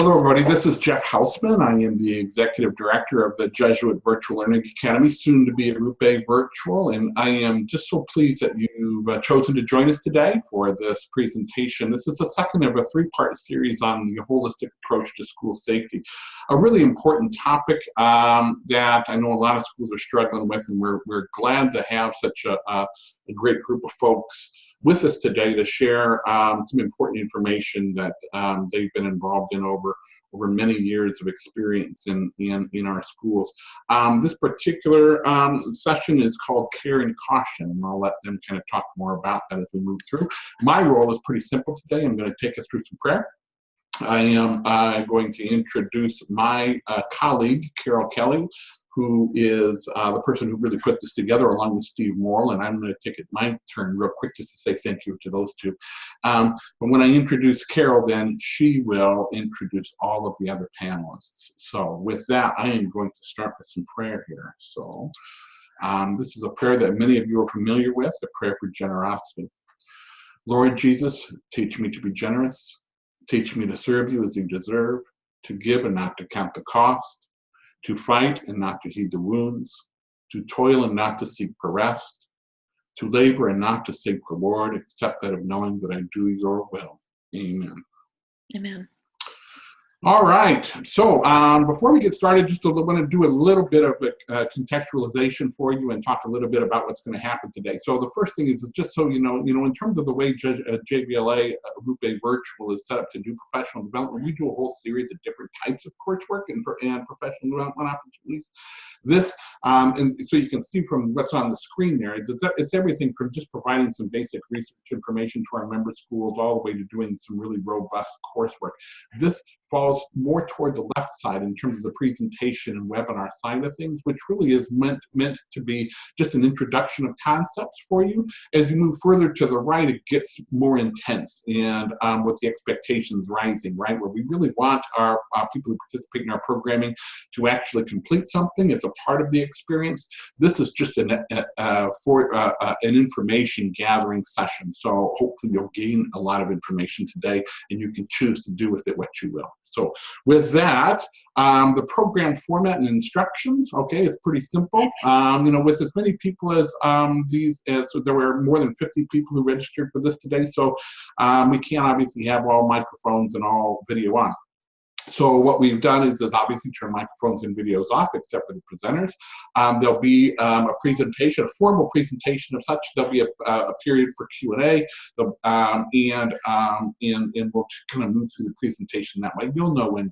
Hello, everybody. This is Jeff Hausman. I am the Executive Director of the Jesuit Virtual Learning Academy, soon to be a Rupe Virtual, and I am just so pleased that you've chosen to join us today for this presentation. This is the second of a three-part series on the holistic approach to school safety, a really important topic that I know a lot of schools are struggling with, and we're glad to have such a great group of folks with us today to share some important information that they've been involved in over many years of experience in our schools. This particular session is called Care and Caution, and I'll let them kind of talk more about that as we move through. My role is pretty simple today. I'm going to take us through some prayer. I am going to introduce my colleague, Carol Kelly, who is the person who really put this together along with Steve Morrill, and I'm going to take it my turn real quick just to say thank you to those two. But when I introduce Carol, then she will introduce all of the other panelists. So with that, I am going to start with some prayer here. So this is a prayer that many of you are familiar with, a prayer for generosity. Lord Jesus, teach me to be generous. Teach me to serve you as you deserve, to give and not to count the cost, to fight and not to heed the wounds, to toil and not to seek for rest, to labor and not to seek reward, except that of knowing that I do your will. Amen. Amen. All right, so before we get started, just want to do a little bit of a contextualization for you and talk a little bit about what's going to happen today. So the first thing is just so you know, in terms of the way JVLA Rupe Virtual is set up to do professional development, we do a whole series of different types of coursework and professional development opportunities. This, and so you can see from what's on the screen there, it's everything from just providing some basic research information to our member schools all the way to doing some really robust coursework. This falls more toward the left side in terms of the presentation and webinar side of things, which really is meant to be just an introduction of concepts for you. As you move further to the right, it gets more intense and with the expectations rising, right? Where we really want our people who participate in our programming to actually complete something. It's a part of the experience. This is just an information gathering session. So hopefully you'll gain a lot of information today and you can choose to do with it what you will. So with that, the program format and instructions, okay, is pretty simple. With as many people as so there were more than 50 people who registered for this today, so we can't obviously have all microphones and all video on. So what we've done is obviously turn microphones and videos off, except for the presenters. There'll be a presentation, a formal presentation of such. There'll be a period for Q&A, and we'll kind of move through the presentation that way. You'll know when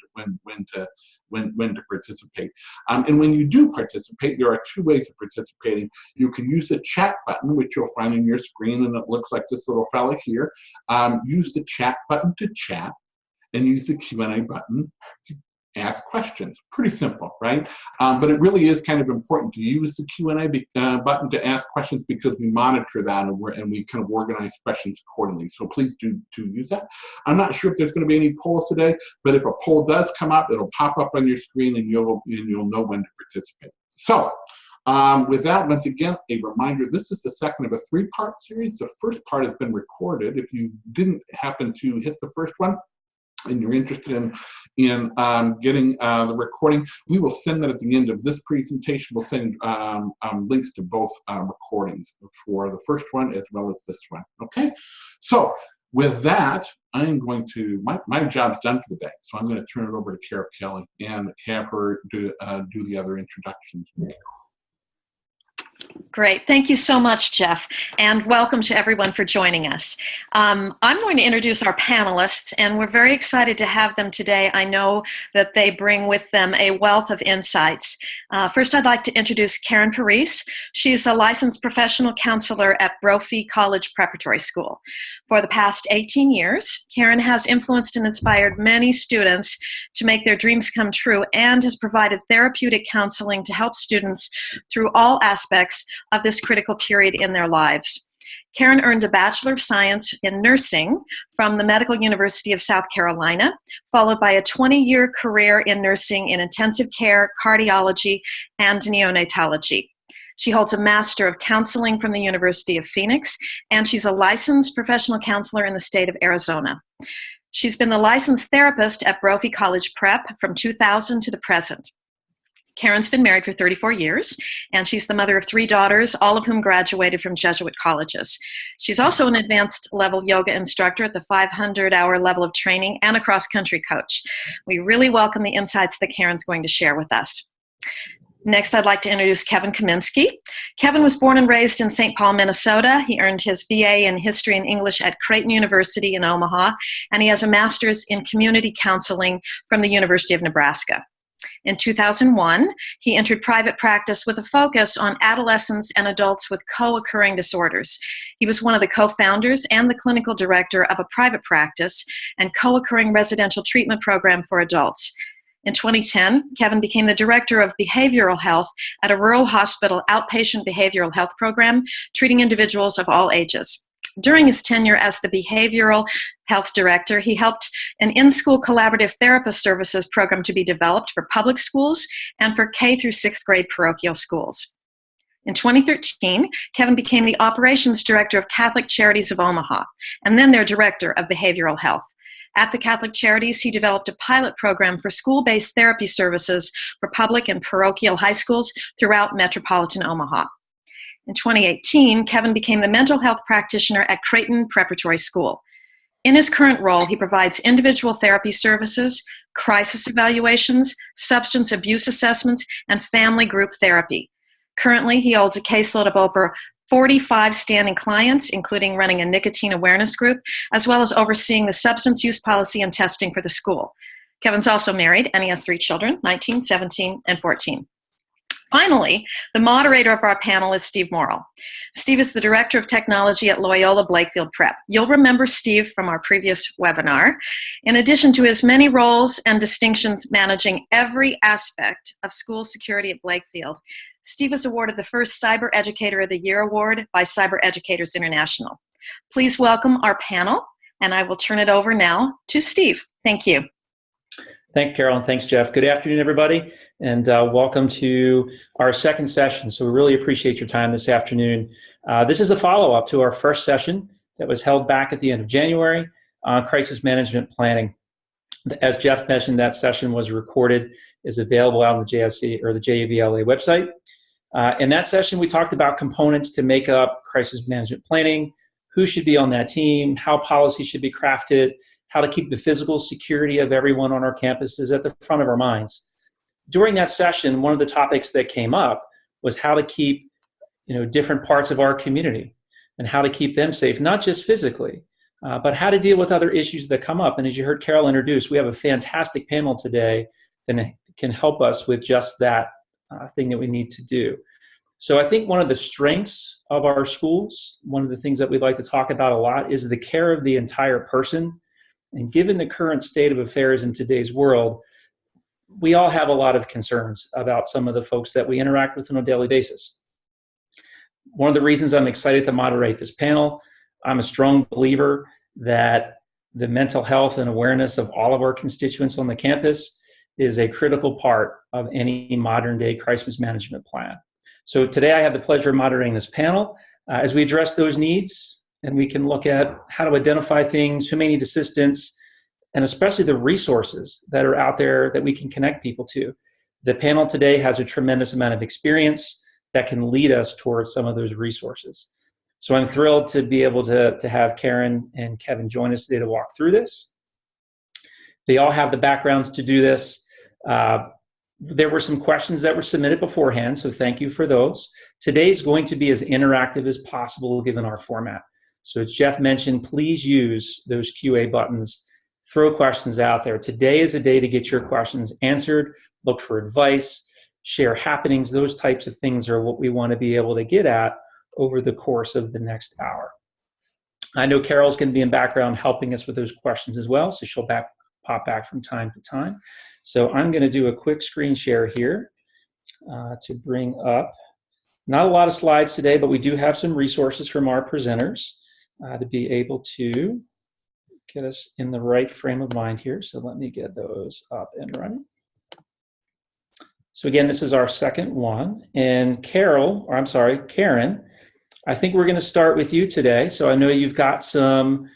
to participate. And when you do participate, there are two ways of participating. You can use the chat button, which you'll find on your screen, and it looks like this little fella here. Use the chat button to chat, and use the Q&A button to ask questions. Pretty simple, right? But it really is kind of important to use the Q&A button to ask questions because we monitor that and we kind of organize questions accordingly. So please do use that. I'm not sure if there's going to be any polls today, but if a poll does come up, it'll pop up on your screen and you'll know when to participate. So with that, once again, a reminder, this is the second of a three-part series. The first part has been recorded. If you didn't happen to hit the first one, and you're interested in getting the recording, we will send that at the end of this presentation. We'll send links to both recordings for the first one as well as this one, okay? So with that, I'm going to, my job's done for the day, so I'm going to turn it over to Carol Kelly and have her do the other introductions. Great. Thank you so much, Jeff, and welcome to everyone for joining us. I'm going to introduce our panelists, and we're very excited to have them today. I know that they bring with them a wealth of insights. First, I'd like to introduce Karen Parise. She's a licensed professional counselor at Brophy College Preparatory School. For the past 18 years, Karen has influenced and inspired many students to make their dreams come true and has provided therapeutic counseling to help students through all aspects of this critical period in their lives. Karen earned a Bachelor of Science in Nursing from the Medical University of South Carolina, followed by a 20-year career in nursing in intensive care, cardiology, and neonatology. She holds a Master of Counseling from the University of Phoenix, and she's a licensed professional counselor in the state of Arizona. She's been the licensed therapist at Brophy College Prep from 2000 to the present. Karen's been married for 34 years, and she's the mother of 3 daughters, all of whom graduated from Jesuit colleges. She's also an advanced level yoga instructor at the 500-hour level of training and a cross-country coach. We really welcome the insights that Karen's going to share with us. Next, I'd like to introduce Kevin Kaminsky. Kevin was born and raised in St. Paul, Minnesota. He earned his BA in History and English at Creighton University in Omaha, and he has a master's in community counseling from the University of Nebraska. In 2001, he entered private practice with a focus on adolescents and adults with co-occurring disorders. He was one of the co-founders and the clinical director of a private practice and co-occurring residential treatment program for adults. In 2010, Kevin became the director of behavioral health at a rural hospital outpatient behavioral health program, treating individuals of all ages. During his tenure as the behavioral health director, he helped an in-school collaborative therapist services program to be developed for public schools and for K through 6th grade parochial schools. In 2013, Kevin became the operations director of Catholic Charities of Omaha, and then their director of behavioral health. At the Catholic Charities, he developed a pilot program for school-based therapy services for public and parochial high schools throughout metropolitan Omaha. In 2018, Kevin became the mental health practitioner at Creighton Preparatory School. In his current role, he provides individual therapy services, crisis evaluations, substance abuse assessments, and family group therapy. Currently, he holds a caseload of over 45 standing clients, including running a nicotine awareness group, as well as overseeing the substance use policy and testing for the school. Kevin's also married, and he has 3 children, 19, 17, and 14. Finally, the moderator of our panel is Steve Morrill. Steve is the Director of Technology at Loyola Blakefield Prep. You'll remember Steve from our previous webinar. In addition to his many roles and distinctions managing every aspect of school security at Blakefield, Steve was awarded the first Cyber Educator of the Year award by Cyber Educators International. Please welcome our panel, and I will turn it over now to Steve. Thank you. Thanks, Carol, and thanks, Jeff. Good afternoon, everybody, and welcome to our second session. So we really appreciate your time this afternoon. This is a follow-up to our first session that was held back at the end of January on crisis management planning. As Jeff mentioned, that session was recorded, is available out on the JSC or the JAVLA website. In that session, we talked about components to make up crisis management planning, who should be on that team, how policy should be crafted, how to keep the physical security of everyone on our campuses at the front of our minds. During that session, one of the topics that came up was how to keep, different parts of our community and how to keep them safe, not just physically, but how to deal with other issues that come up. And as you heard Carol introduce, we have a fantastic panel today that can help us with just that thing that we need to do. So I think one of the strengths of our schools, one of the things that we'd like to talk about a lot is the care of the entire person. And given the current state of affairs in today's world, we all have a lot of concerns about some of the folks that we interact with on a daily basis. One of the reasons I'm excited to moderate this panel, I'm a strong believer that the mental health and awareness of all of our constituents on the campus is a critical part of any modern day crisis management plan. So today I have the pleasure of moderating this panel as we address those needs. And we can look at how to identify things, who may need assistance, and especially the resources that are out there that we can connect people to. The panel today has a tremendous amount of experience that can lead us towards some of those resources. So I'm thrilled to be able to have Karen and Kevin join us today to walk through this. They all have the backgrounds to do this. There were some questions that were submitted beforehand, so thank you for those. Today is going to be as interactive as possible given our format. So as Jeff mentioned, please use those QA buttons, throw questions out there. Today is a day to get your questions answered, look for advice, share happenings. Those types of things are what we want to be able to get at over the course of the next hour. I know Carol's going to be in background helping us with those questions as well, so she'll pop back from time to time. So I'm going to do a quick screen share here to bring up, not a lot of slides today, but we do have some resources from our presenters to be able to get us in the right frame of mind here. So let me get those up and running. So again, this is our second one. And Karen, I think we're going to start with you today. So I know you've got some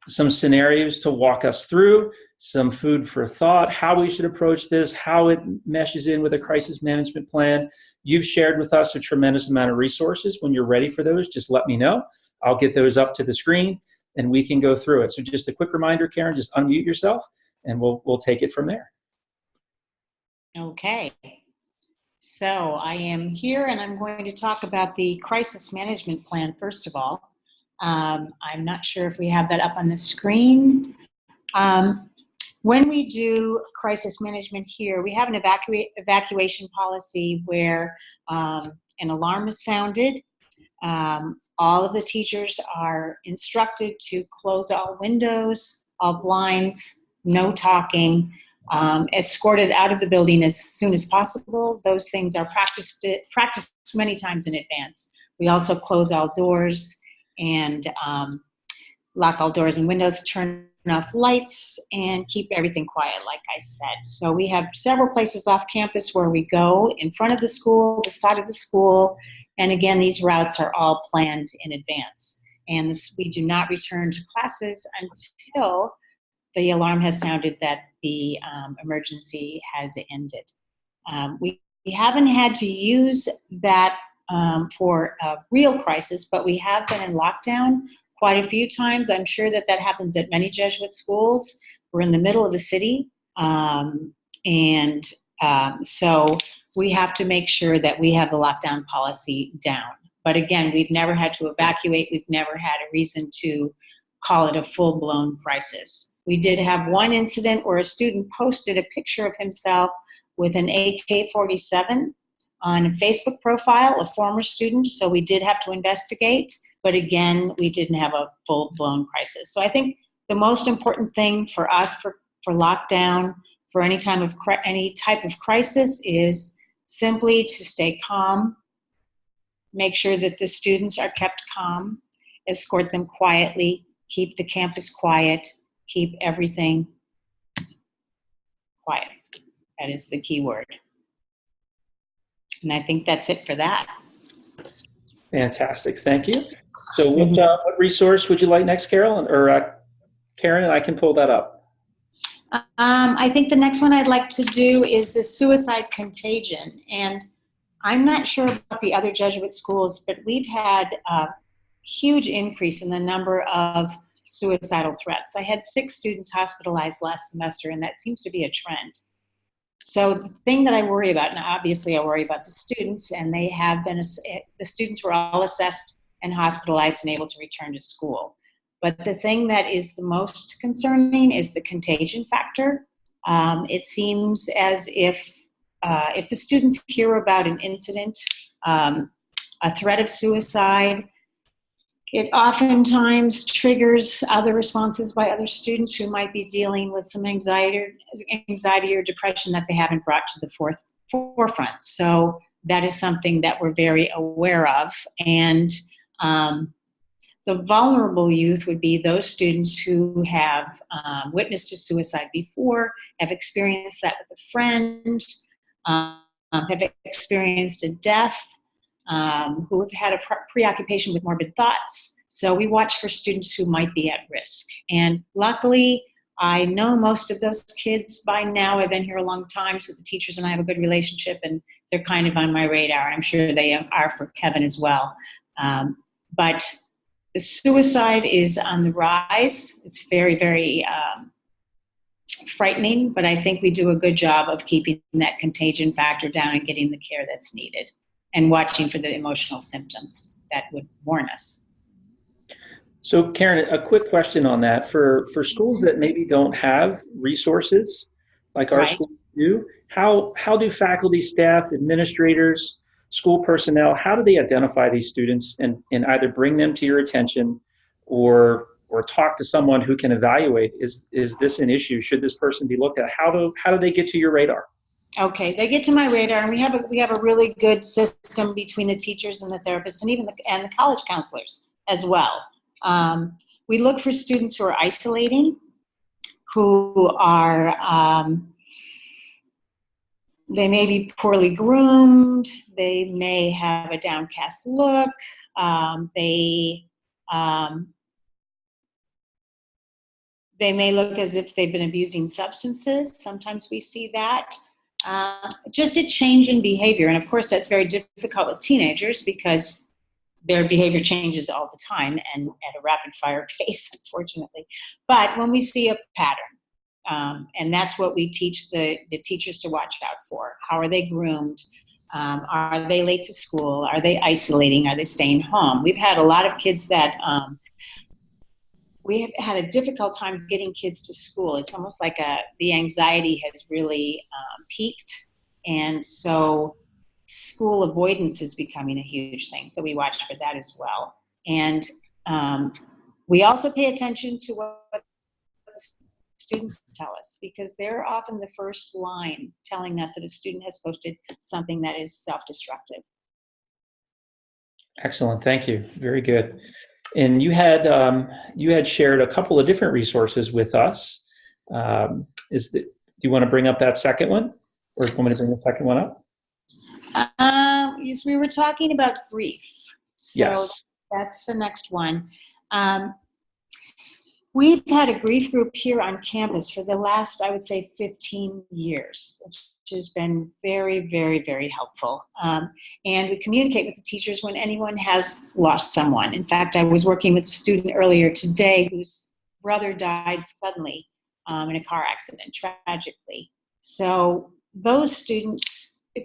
some scenarios to walk us through, some food for thought, how we should approach this, how it meshes in with a crisis management plan. You've shared with us a tremendous amount of resources. When you're ready for those, just let me know. I'll get those up to the screen and we can go through it. So just a quick reminder, Karen, just unmute yourself and we'll take it from there. Okay. So I am here and I'm going to talk about the crisis management plan first of all. I'm not sure if we have that up on the screen. When we do crisis management here, we have an evacuation policy where an alarm is sounded. All of the teachers are instructed to close all windows, all blinds, no talking, escorted out of the building as soon as possible. Those things are practiced many times in advance. We also close all doors and lock all doors and windows, turn off lights, and keep everything quiet, like I said. So we have several places off campus where we go, in front of the school, the side of the school, and again, these routes are all planned in advance. And we do not return to classes until the alarm has sounded that the emergency has ended. We haven't had to use that for a real crisis, but we have been in lockdown quite a few times. I'm sure that happens at many Jesuit schools. We're in the middle of the city, so we have to make sure that we have the lockdown policy down. But again, we've never had to evacuate. We've never had a reason to call it a full-blown crisis. We did have one incident where a student posted a picture of himself with an AK-47 on a Facebook profile, a former student, so we did have to investigate, but again, we didn't have a full-blown crisis. So I think the most important thing for us for lockdown, for any type of crisis, is simply to stay calm, make sure that the students are kept calm, escort them quietly, keep the campus quiet, keep everything quiet. That is the key word. And I think that's it for that. Fantastic, thank you. So what resource would you like next, Carol, or Karen, and I can pull that up? I think the next one I'd like to do is the suicide contagion. And I'm not sure about the other Jesuit schools, but we've had a huge increase in the number of suicidal threats. I had 6 students hospitalized last semester, and that seems to be a trend. So the thing that I worry about, now obviously I worry about the students, and they have been, the students were all assessed and hospitalized and able to return to school. But the thing that is the most concerning is the contagion factor. It seems as if the students hear about an incident, a threat of suicide, it oftentimes triggers other responses by other students who might be dealing with some anxiety or depression that they haven't brought to the forefront. So that is something that we're very aware of. And the vulnerable youth would be those students who have witnessed a suicide before, have experienced that with a friend, have experienced a death, who have had a preoccupation with morbid thoughts. So we watch for students who might be at risk. And luckily, I know most of those kids by now. I've been here a long time, so the teachers and I have a good relationship, and they're kind of on my radar. I'm sure they are for Kevin as well. But the suicide is on the rise. It's very, very frightening, but I think we do a good job of keeping that contagion factor down and getting the care that's needed, and watching for the emotional symptoms that would warn us. So Karen, a quick question on that. For schools that maybe don't have resources like our schools do, how do faculty, staff, administrators, school personnel, how do they identify these students and either bring them to your attention or talk to someone who can evaluate, is this an issue? Should this person be looked at? How do they get to your radar? Okay, they get to my radar, and we have a really good system between the teachers and the therapists, and even the college counselors as well. We look for students who are isolating, who are they may be poorly groomed, they may have a downcast look, they They may look as if they've been abusing substances. Sometimes we see that. Just a change in behavior. And of course, that's very difficult with teenagers because their behavior changes all the time and at a rapid fire pace, unfortunately. But when we see a pattern, and that's what we teach the teachers to watch out for. How are they groomed? Are they late to school? Are they isolating? Are they staying home? We've had a lot of kids that we have had a difficult time getting kids to school. It's almost like the anxiety has really peaked. And so school avoidance is becoming a huge thing. So we watch for that as well. And we also pay attention to what the students tell us, because they're often the first line telling us that a student has posted something that is self-destructive. Excellent, thank you. Very good. And you had shared a couple of different resources with us. Do you want to bring up that second one, or do you want me to bring the second one up? Yes, we were talking about grief. So yes. That's the next one. We've had a grief group here on campus for the last, I would say, 15 years, which has been very, very, very helpful. And we communicate with the teachers when anyone has lost someone. In fact, I was working with a student earlier today whose brother died suddenly in a car accident, tragically. So those students, they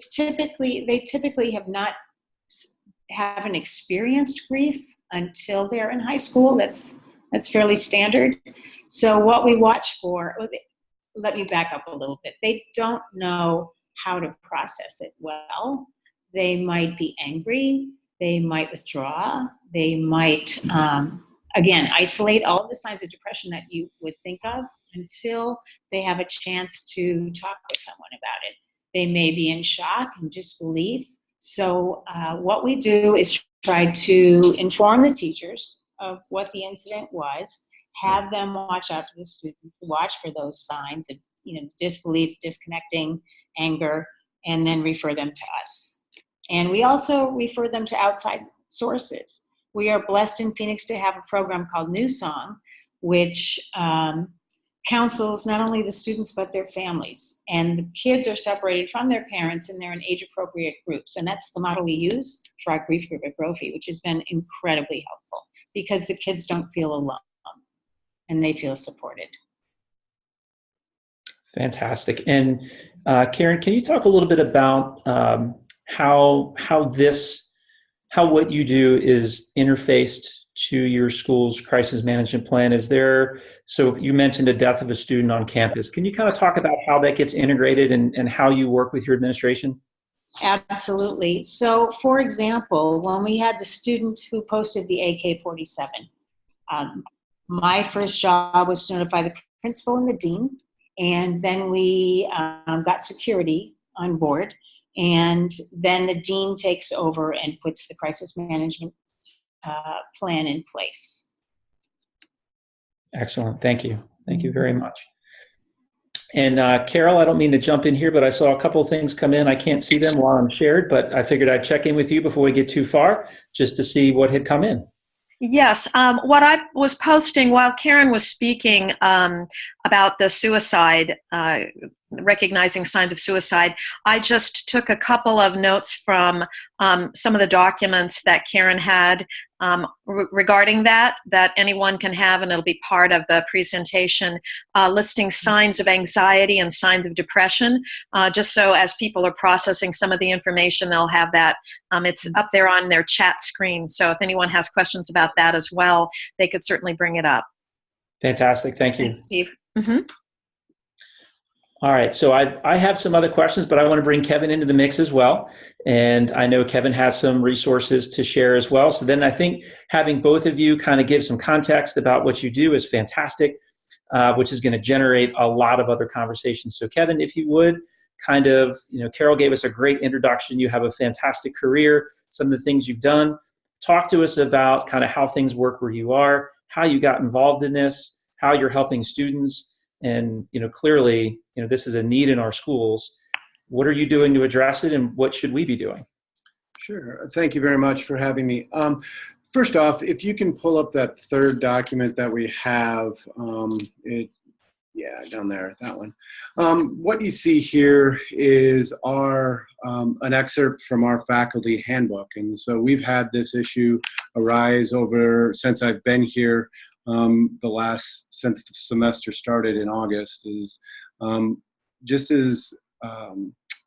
typically haven't experienced grief until they're in high school. That's fairly standard. So what we watch for, let me back up a little bit. They don't know how to process it well. They might be angry. They might withdraw. They might, again, isolate, all of the signs of depression that you would think of until they have a chance to talk with someone about it. They may be in shock and disbelief. So what we do is try to inform the teachers of what the incident was, have them watch out for the student, watch for those signs of disbelief, disconnecting, anger, and then refer them to us. And we also refer them to outside sources. We are blessed in Phoenix to have a program called New Song, which counsels not only the students but their families. And the kids are separated from their parents and they're in age-appropriate groups. And that's the model we use for our grief group at Brophy, which has been incredibly helpful because the kids don't feel alone and they feel supported. Fantastic. And Karen, can you talk a little bit about how what you do is interfaced to your school's crisis management plan? So you mentioned a death of a student on campus. Can you kind of talk about how that gets integrated and how you work with your administration? Absolutely. So for example, when we had the student who posted the AK-47, my first job was to notify the principal and the dean, and then we got security on board, and then the dean takes over and puts the crisis management plan in place. Excellent. Thank you. Thank you very much. And Carol, I don't mean to jump in here, but I saw a couple of things come in. I can't see them while I'm shared, but I figured I'd check in with you before we get too far, just to see what had come in. Yes, what I was posting while Karen was speaking about the suicide, recognizing signs of suicide, I just took a couple of notes from some of the documents that Karen had regarding that anyone can have, and it'll be part of the presentation, listing signs of anxiety and signs of depression, just so as people are processing some of the information, they'll have that. It's up there on their chat screen, so if anyone has questions about that as well, they could certainly bring it up. Fantastic. Thank you. Thanks, Steve. Mm-hmm. All right, so I have some other questions, but I want to bring Kevin into the mix as well. And I know Kevin has some resources to share as well. So then I think having both of you kind of give some context about what you do is fantastic, which is going to generate a lot of other conversations. So Kevin, if you would kind of, Carol gave us a great introduction. You have a fantastic career, some of the things you've done. Talk to us about kind of how things work where you are, how you got involved in this, how you're helping students. And, clearly, this is a need in our schools. What are you doing to address it, and what should we be doing? Sure. Thank you very much for having me. First off, if you can pull up that third document that we have, yeah, down there, that one. What you see here is an excerpt from our faculty handbook. And so we've had this issue arise since I've been here, since the semester started in August, is just as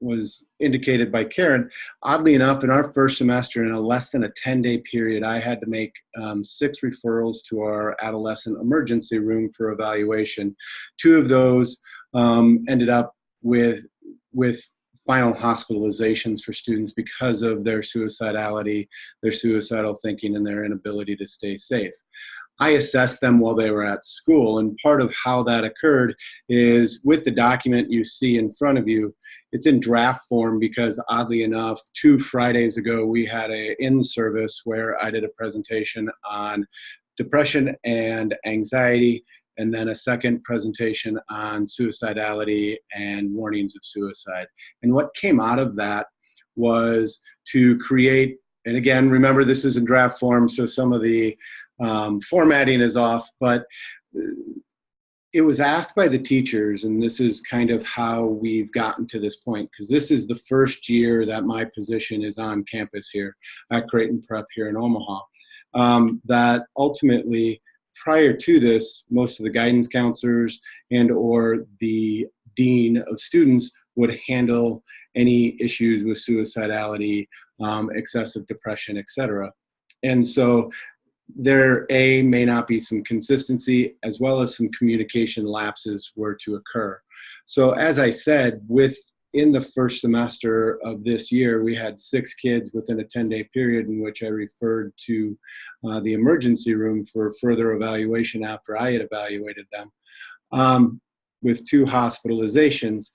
was indicated by Karen. Oddly enough, in our first semester, in a less than a 10-day period, I had to make 6 referrals to our adolescent emergency room for evaluation. 2 of those ended up with final hospitalizations for students because of their suicidality, their suicidal thinking, and their inability to stay safe. I assessed them while they were at school, and part of how that occurred is with the document you see in front of you. It's in draft form because, oddly enough, 2 Fridays ago we had an in-service where I did a presentation on depression and anxiety, and then a second presentation on suicidality and warnings of suicide. And what came out of that was to create, and again, remember this is in draft form, so some of the formatting is off, but it was asked by the teachers, and this is kind of how we've gotten to this point, because this is the first year that my position is on campus here at Creighton Prep here in Omaha, that ultimately, prior to this, most of the guidance counselors and or the dean of students would handle any issues with suicidality, excessive depression, etc. And so there may not be some consistency, as well as some communication lapses were to occur. So as I said, within the first semester of this year, we had 6 kids within a 10-day period in which I referred to the emergency room for further evaluation after I had evaluated them, with 2 hospitalizations.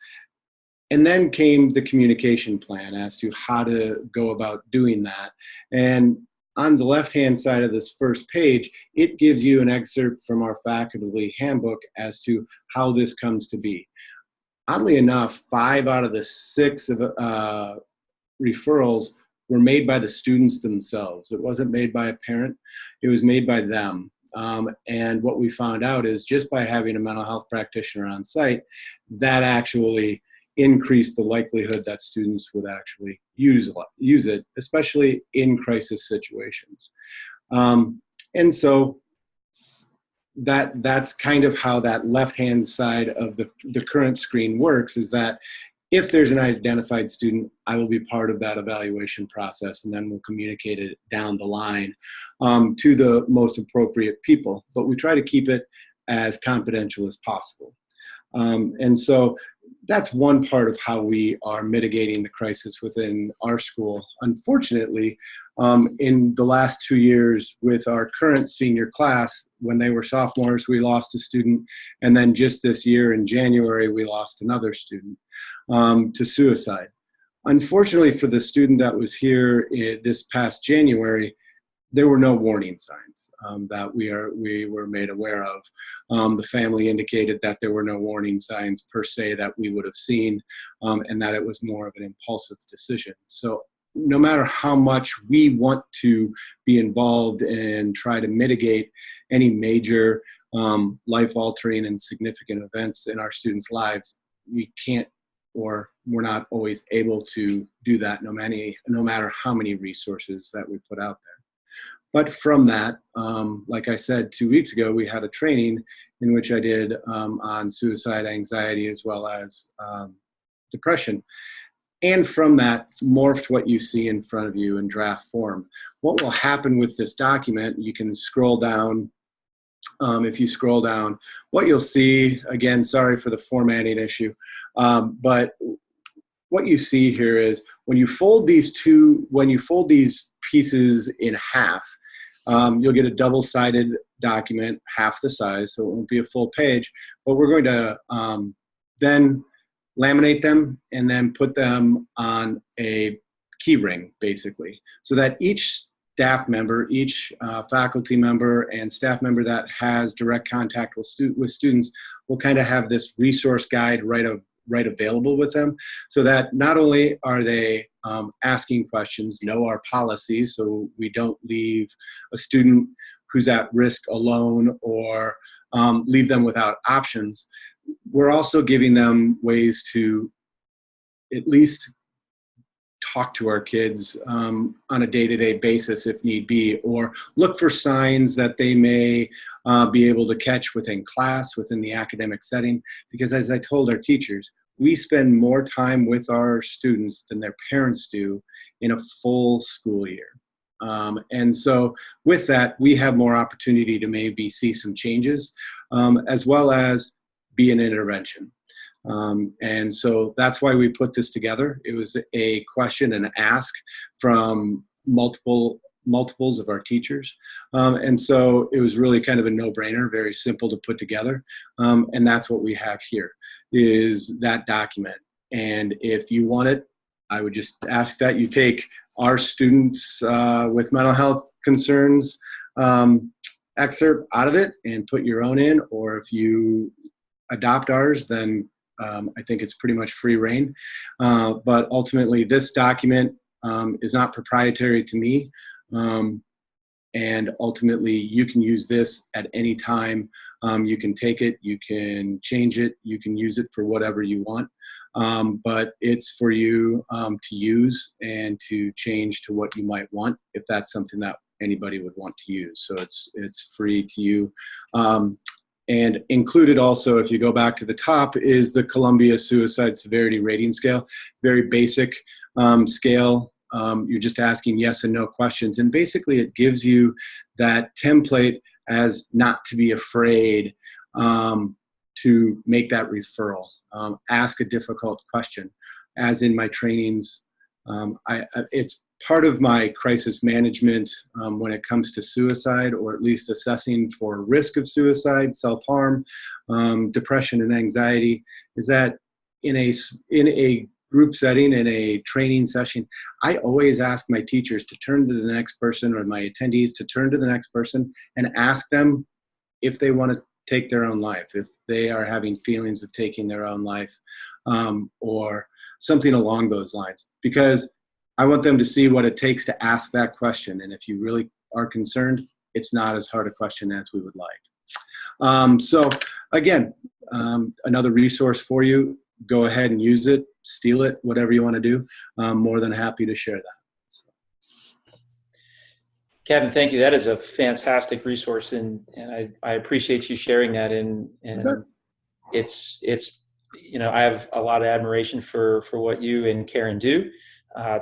And then came the communication plan as to how to go about doing that. And on the left-hand side of this first page, it gives you an excerpt from our faculty handbook as to how this comes to be. Oddly enough, 5 out of the 6 referrals were made by the students themselves. It wasn't made by a parent, it was made by them. And what we found out is just by having a mental health practitioner on site, that actually increase the likelihood that students would actually use it, especially in crisis situations. And so that's kind of how that left-hand side of the current screen works, is that if there's an identified student, I will be part of that evaluation process, and then we'll communicate it down the line to the most appropriate people. But we try to keep it as confidential as possible. And so that's one part of how we are mitigating the crisis within our school. Unfortunately, in the last 2 years with our current senior class, when they were sophomores, we lost a student. And then just this year in January, we lost another student to suicide. Unfortunately for the student that was here this past January, there were no warning signs that we were made aware of. The family indicated that there were no warning signs per se that we would have seen, and that it was more of an impulsive decision. So no matter how much we want to be involved and try to mitigate any major life-altering and significant events in our students' lives, we can't, or we're not always able to do that no matter how many resources that we put out there. But from that, like I said, 2 weeks ago, we had a training in which I did on suicide, anxiety, as well as depression. And from that morphed what you see in front of you in draft form. What will happen with this document, you can scroll down. If you scroll down, what you'll see, again, sorry for the formatting issue, but what you see here is when you fold these pieces in half, you'll get a double-sided document, half the size, so it won't be a full page, but we're going to then laminate them and then put them on a key ring, basically, so that each staff member, each faculty member and staff member that has direct contact with students will kind of have this resource guide right available with them, so that not only are they asking questions, know our policies so we don't leave a student who's at risk alone or leave them without options. We're also giving them ways to at least talk to our kids on a day-to-day basis if need be, or look for signs that they may be able to catch within class, within the academic setting. Because as I told our teachers, we spend more time with our students than their parents do in a full school year. And so with that, we have more opportunity to maybe see some changes, as well as be an intervention. And so that's why we put this together. It was a question and ask from multiples of our teachers. And so it was really kind of a no-brainer, very simple to put together. And that's what we have here, is that document. And if you want it, I would just ask that you take our students with mental health concerns excerpt out of it and put your own in, or if you adopt ours, then I think it's pretty much free reign. But ultimately, this document is not proprietary to me. And ultimately, you can use this at any time. You can take it, you can change it, you can use it for whatever you want. But it's for you to use and to change to what you might want, if that's something that anybody would want to use. So it's free to you. And included also, if you go back to the top, is the Columbia Suicide Severity Rating Scale. Very basic scale. You're just asking yes and no questions. And basically it gives you that template as not to be afraid to make that referral. Ask a difficult question. As in my trainings, it's part of my crisis management when it comes to suicide, or at least assessing for risk of suicide, self-harm, depression and anxiety, is that in a group setting, in a training session, I always ask my teachers to turn to the next person, or my attendees to turn to the next person and ask them if they want to take their own life, if they are having feelings of taking their own life, or something along those lines. Because I want them to see what it takes to ask that question. And if you really are concerned, it's not as hard a question as we would like. So again, another resource for you. Go ahead and use it, steal it, whatever you want to do. I'm more than happy to share that. Kevin, thank you. That is a fantastic resource, and I appreciate you sharing that. And it's I have a lot of admiration for what you and Karen do.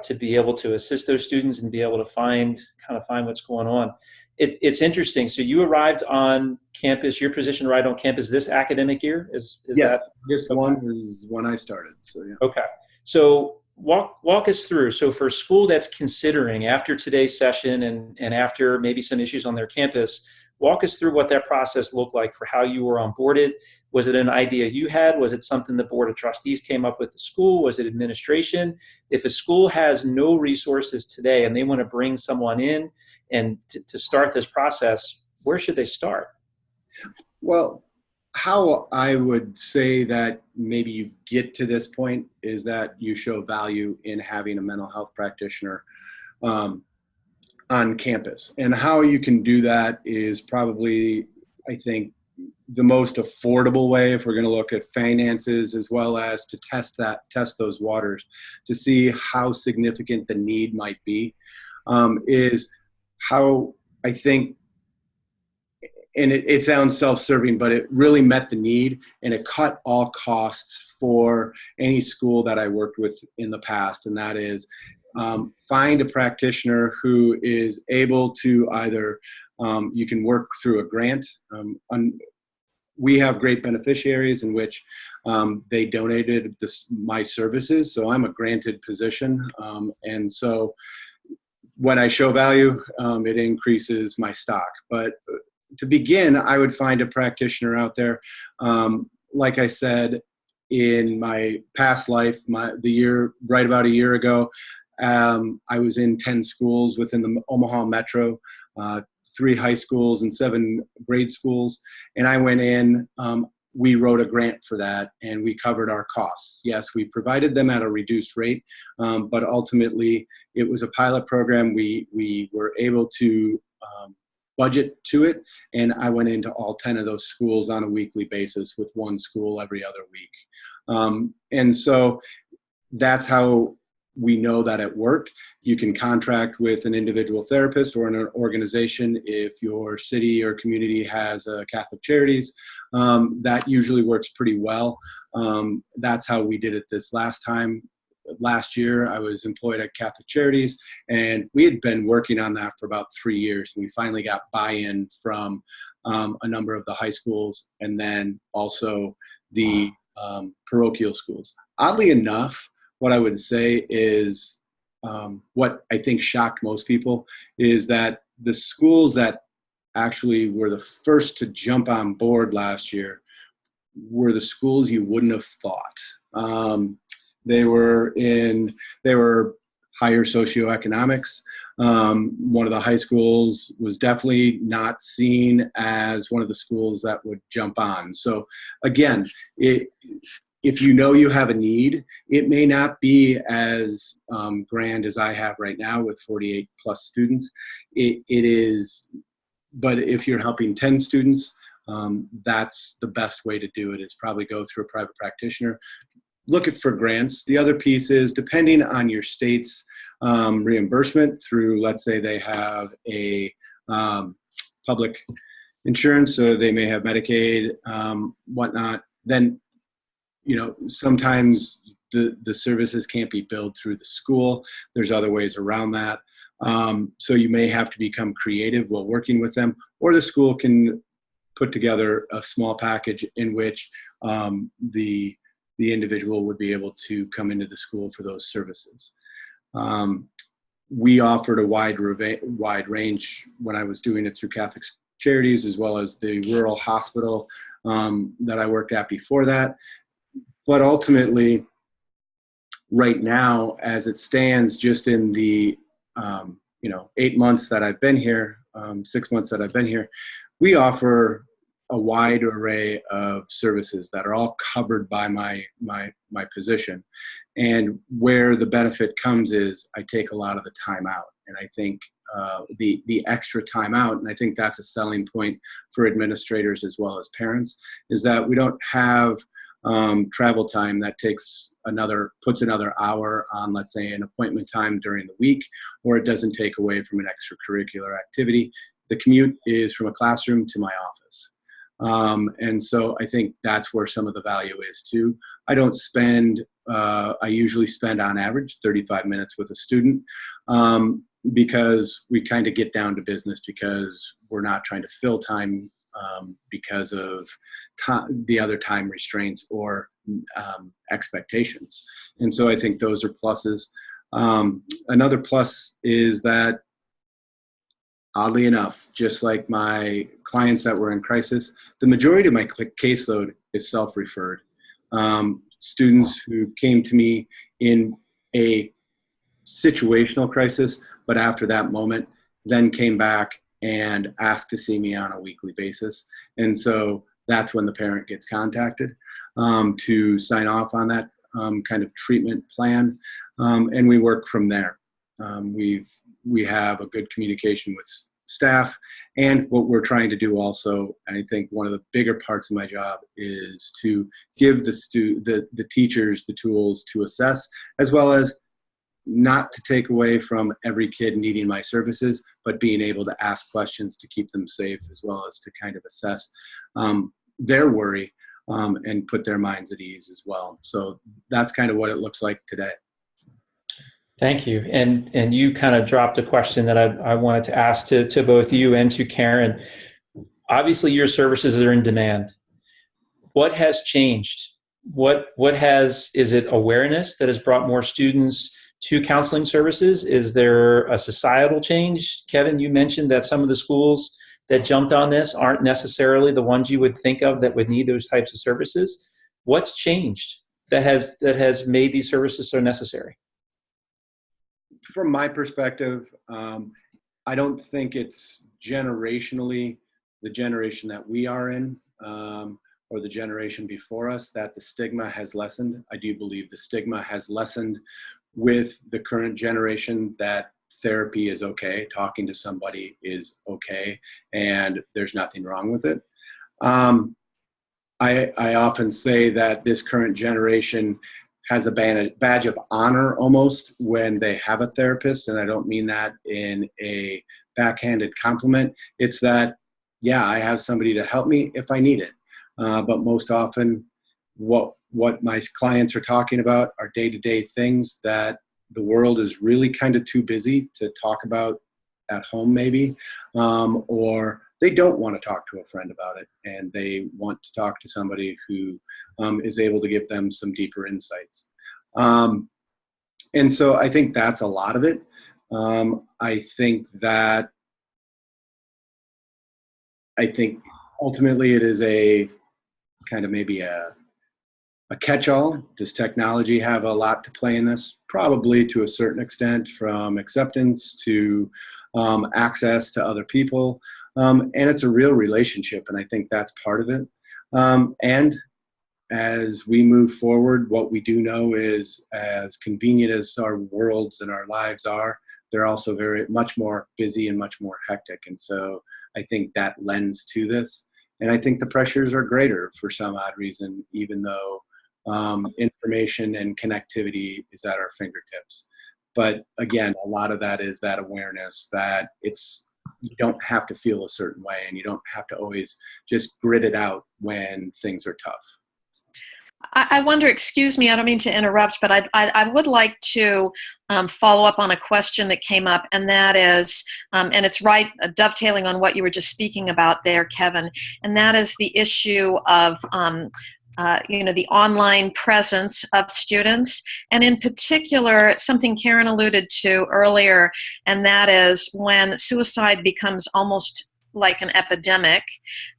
To be able to assist those students and be able to find what's going on. It's interesting. So you arrived on campus, your position arrived on campus this academic year? Is yes, that? Just okay. One is when I started. So yeah. Okay. So walk us through. So for a school that's considering, after today's session and after maybe some issues on their campus, walk us through what that process looked like for how you were onboarded. Was it an idea you had? Was it something the Board of Trustees came up with the school? Was it administration? If a school has no resources today and they want to bring someone in and to start this process, where should they start? Well, how I would say that maybe you get to this point is that you show value in having a mental health practitioner on campus. And how you can do that is probably, I think, the most affordable way, if we're going to look at finances, as well as to test those waters to see how significant the need might be, is how I think, and it sounds self-serving, but it really met the need, and it cut all costs for any school that I worked with in the past. And that is, find a practitioner who is able to either, you can work through a grant. We have great beneficiaries in which they donated my services, so I'm a granted position. And so when I show value, it increases my stock. But to begin, I would find a practitioner out there. Like I said, in my past life, right about a year ago, I was in 10 schools within the Omaha Metro, 3 high schools and 7 grade schools. And I went in we wrote a grant for that, and we covered our costs. Yes, we provided them at a reduced rate, but ultimately it was a pilot program. We were able to budget to it, and I went into all 10 of those schools on a weekly basis, with one school every other week. And so that's how we know that it worked. You can contract with an individual therapist or an organization if your city or community has Catholic Charities. That usually works pretty well. That's how we did it this last time. Last year, I was employed at Catholic Charities, and we had been working on that for about 3 years. And we finally got buy-in from a number of the high schools, and then also the parochial schools. Oddly enough, what I would say is what I think shocked most people is that the schools that actually were the first to jump on board last year were the schools you wouldn't have thought. They were higher socioeconomics. One of the high schools was definitely not seen as one of the schools that would jump on. So again, if you know you have a need, it may not be as grand as I have right now with 48 plus students. It is, but if you're helping 10 students, that's the best way to do it, is probably go through a private practitioner. Look for grants. The other piece is, depending on your state's reimbursement through, let's say they have a public insurance, so they may have Medicaid, whatnot, then sometimes the services can't be billed through the school. There's other ways around that. So you may have to become creative while working with them, or the school can put together a small package in which the individual would be able to come into the school for those services. We offered a wide range when I was doing it through Catholic Charities, as well as the rural hospital that I worked at before that. But ultimately, right now, as it stands, just in the 8 months that I've been here, 6 months that I've been here, we offer a wide array of services that are all covered by my position. And where the benefit comes is I take a lot of the time out. And I think the extra time out, and I think that's a selling point for administrators as well as parents, is that we don't have travel time that puts another hour on, let's say, an appointment time during the week, or it doesn't take away from an extracurricular activity. The commute is from a classroom to my office. And so I think that's where some of the value is too. I usually spend on average 35 minutes with a student, because we kind of get down to business, because we're not trying to fill time because of the other time restraints or expectations. And so I think those are pluses. Another plus is that, oddly enough, just like my clients that were in crisis, the majority of my caseload is self-referred. Students who came to me in a situational crisis, but after that moment, then came back and asked to see me on a weekly basis. And so that's when the parent gets contacted to sign off on that kind of treatment plan. And we work from there. We have a good communication with staff, and what we're trying to do also, and I think one of the bigger parts of my job, is to give the teachers the tools to assess, as well as not to take away from every kid needing my services, but being able to ask questions to keep them safe, as well as to kind of assess their worry and put their minds at ease as well. So that's kind of what it looks like today. Thank you. And you kind of dropped a question that I wanted to ask to both you and to Karen. Obviously, your services are in demand. What has changed? Is it awareness that has brought more students to counseling services? Is there a societal change? Kevin, you mentioned that some of the schools that jumped on this aren't necessarily the ones you would think of that would need those types of services. What's changed that has made these services so necessary? From my perspective, I don't think it's generationally the generation that we are in, or or the generation before us that the stigma has lessened. I do believe the stigma has lessened with the current generation, that therapy is okay, talking to somebody is okay, and there's nothing wrong with it. I often say that this current generation has a badge of honor almost when they have a therapist, and I don't mean that in a backhanded compliment. It's that, yeah, I have somebody to help me if I need it. But most often, what my clients are talking about are day-to-day things that the world is really kind of too busy to talk about at home, maybe, or they don't want to talk to a friend about it, and they want to talk to somebody who is able to give them some deeper insights. And so I think that's a lot of it. I think ultimately it is a kind of maybe a catch-all. Does technology have a lot to play in this? Probably, to a certain extent, from acceptance to access to other people. And it's a real relationship, and I think that's part of it. And as we move forward, what we do know is, as convenient as our worlds and our lives are, they're also very much more busy and much more hectic. And so I think that lends to this. And I think the pressures are greater for some odd reason, even though information and connectivity is at our fingertips. But again, a lot of that is that awareness that you don't have to feel a certain way, and you don't have to always just grit it out when things are tough. I wonder, excuse me, I don't mean to interrupt, but I would like to follow up on a question that came up, and that is, and it's right, dovetailing on what you were just speaking about there, Kevin, and that is the issue of the online presence of students, and in particular, something Karen alluded to earlier, and that is when suicide becomes almost like an epidemic,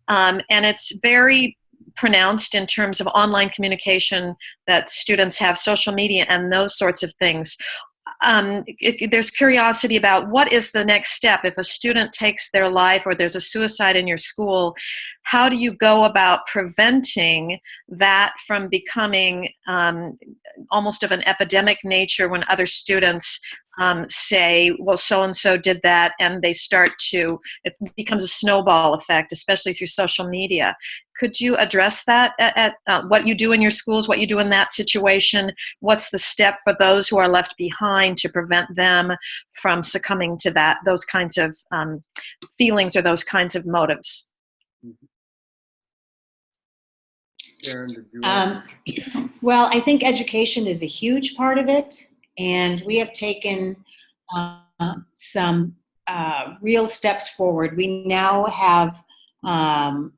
and it's very pronounced in terms of online communication that students have, social media, and those sorts of things. There's curiosity about what is the next step if a student takes their life or there's a suicide in your school. How do you go about preventing that from becoming almost of an epidemic nature when other students say, well, so-and-so did that, and they start to, it becomes a snowball effect, especially through social media. Could you address that at what you do in your schools, what you do in that situation? What's the step for those who are left behind to prevent them from succumbing to those kinds of feelings or those kinds of motives? Karen, did you want Well, I think education is a huge part of it, and we have taken some real steps forward. We now have, on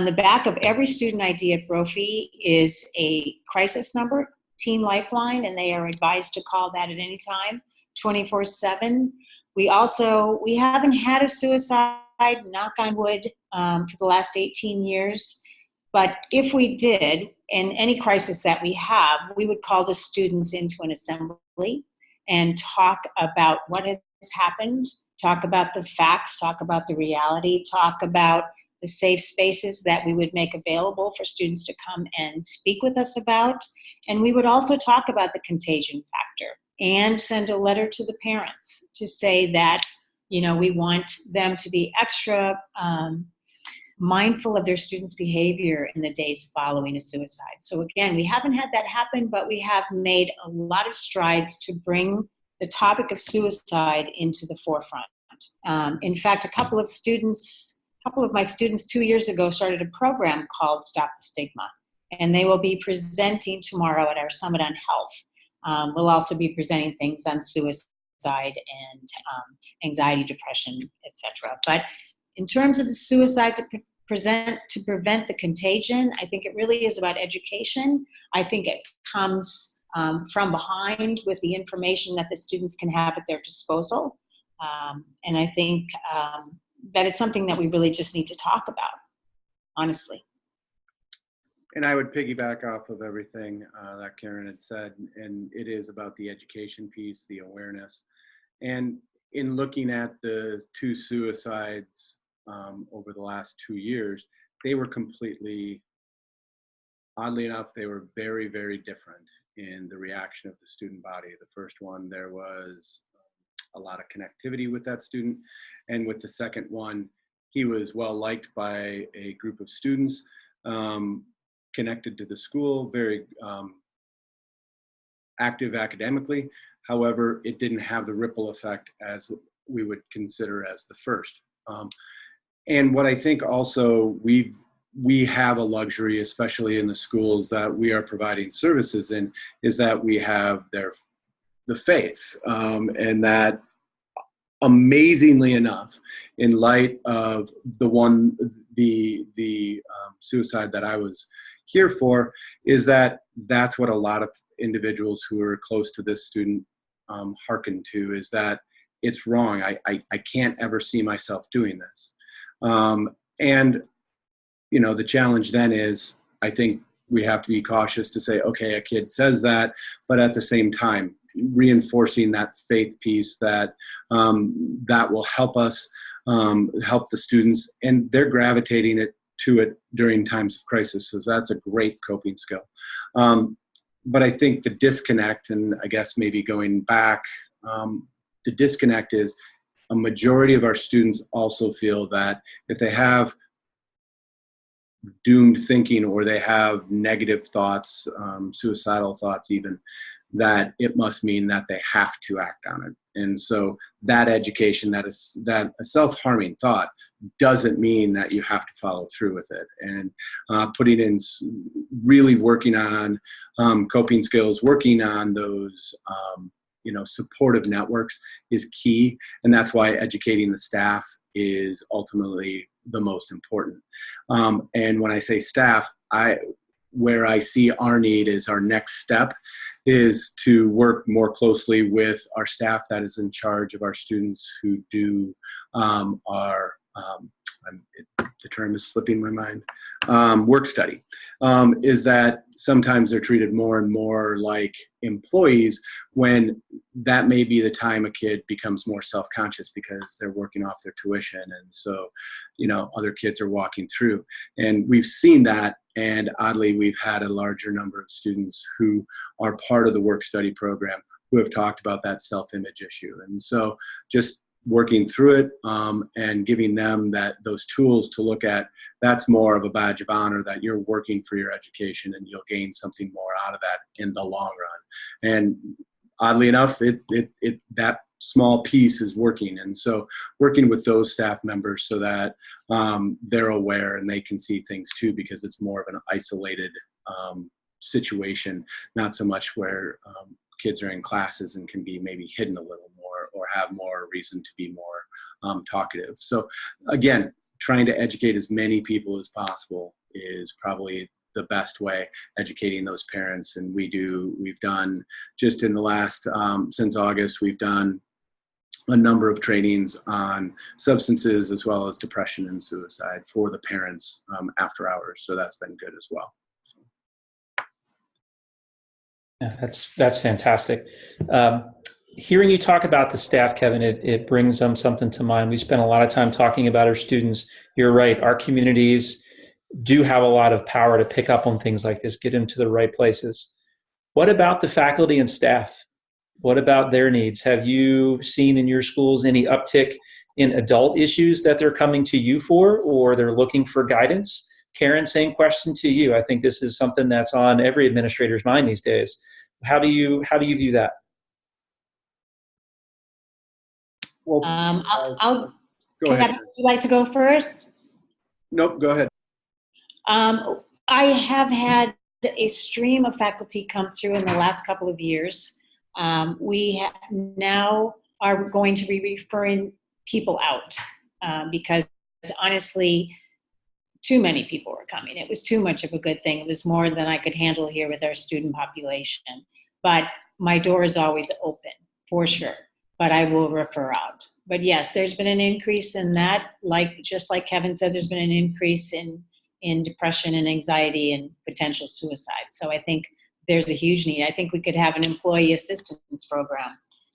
the back of every student ID at Brophy is a crisis number, Teen Lifeline, and they are advised to call that at any time, 24/7. We haven't had a suicide, knock on wood, for the last 18 years. But if we did, in any crisis that we have, we would call the students into an assembly and talk about what has happened, talk about the facts, talk about the reality, talk about the safe spaces that we would make available for students to come and speak with us about. And we would also talk about the contagion factor and send a letter to the parents to say that, we want them to be extra mindful of their students' behavior in the days following a suicide. So again, we haven't had that happen, but we have made a lot of strides to bring the topic of suicide into the forefront. In fact, a couple of my students 2 years ago started a program called Stop the Stigma, and they will be presenting tomorrow at our Summit on Health. We'll also be presenting things on suicide and anxiety, depression, etc. But in terms of the suicide to prevent the contagion, I think it really is about education. I think it comes from behind with the information that the students can have at their disposal. And I think that it's something that we really just need to talk about, honestly. And I would piggyback off of everything that Karen had said, and it is about the education piece, the awareness. And in looking at the 2 suicides over the last 2 years, they were completely oddly enough, they were very, very different in the reaction of the student body. The first one, there was a lot of connectivity with that student. And with the second one, he was well liked by a group of students, connected to the school, very active academically. However, it didn't have the ripple effect as we would consider as the first. And what I think also we have a luxury, especially in the schools that we are providing services in, is that we have the faith, and that, amazingly enough, in light of the suicide that I was here for, is that that's what a lot of individuals who are close to this student hearken to, is that it's wrong. I can't ever see myself doing this. And you know, the challenge then is, I think we have to be cautious to say, okay, a kid says that, but at the same time, reinforcing that faith piece that that will help us, help the students, and they're gravitating to it during times of crisis. So that's a great coping skill. But I think the disconnect, and I guess maybe going back, the disconnect is a majority of our students also feel that if they have doomed thinking, or they have negative thoughts, suicidal thoughts even, that it must mean that they have to act on it. And so that education, that a self-harming thought doesn't mean that you have to follow through with it. And putting in, really working on coping skills, working on those supportive networks is key. And that's why educating the staff is ultimately the most important. And when I say staff, where I see our need is, our next step is to work more closely with our staff that is in charge of our students who do the term is slipping my mind, work study, is that sometimes they're treated more and more like employees, when that may be the time a kid becomes more self-conscious because they're working off their tuition. And so, other kids are walking through, and we've seen that. And oddly, we've had a larger number of students who are part of the work study program who have talked about that self-image issue. And so just working through it, and giving them those tools to look at, that's more of a badge of honor that you're working for your education, and you'll gain something more out of that in the long run. And oddly enough, that small piece is working. And so working with those staff members so that they're aware and they can see things too, because it's more of an isolated situation, not so much where kids are in classes and can be maybe hidden a little more, or have more reason to be more talkative. So again, trying to educate as many people as possible is probably the best way, educating those parents. And we've done, just in the last, since August, we've done a number of trainings on substances as well as depression and suicide for the parents after hours. So that's been good as well. Yeah, that's fantastic. Hearing you talk about the staff, Kevin, it brings something to mind. We spend a lot of time talking about our students. You're right. Our communities do have a lot of power to pick up on things like this, get them to the right places. What about the faculty and staff? What about their needs? Have you seen in your schools any uptick in adult issues that they're coming to you for, or they're looking for guidance? Karen, same question to you. I think this is something that's on every administrator's mind these days. How do you view that? Well, I'll go ahead. Would you like to go first? Nope, go ahead. I have had a stream of faculty come through in the last couple of years. We now are going to be referring people out because honestly, too many people were coming. It was too much of a good thing. It was more than I could handle here with our student population. But my door is always open, for sure. But I will refer out. But yes, there's been an increase in that. Just like Kevin said, there's been an increase in depression and anxiety and potential suicide. So I think there's a huge need. I think we could have an employee assistance program.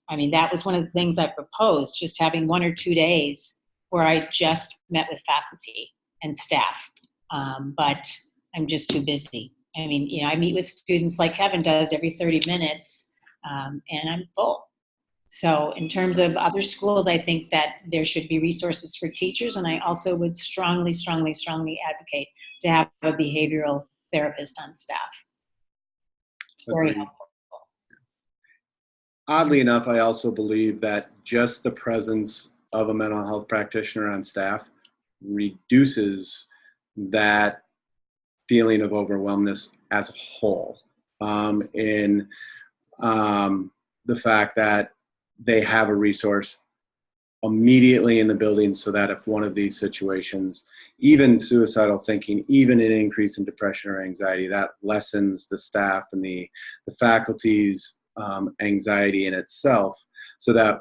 I mean, that was one of the things I proposed, just having 1 or 2 days where I just met with faculty and staff. But I'm just too busy. I mean, I meet with students like Kevin does every 30 minutes, and I'm full. So in terms of other schools, I think that there should be resources for teachers, and I also would strongly, strongly, strongly advocate to have a behavioral therapist on staff. It's very Agreed. helpful. Oddly enough, I also believe that just the presence of a mental health practitioner on staff reduces that feeling of overwhelmness as a whole, in the fact that they have a resource immediately in the building, so that if one of these situations, even suicidal thinking, even an increase in depression or anxiety, that lessens the staff and the faculty's anxiety in itself, so that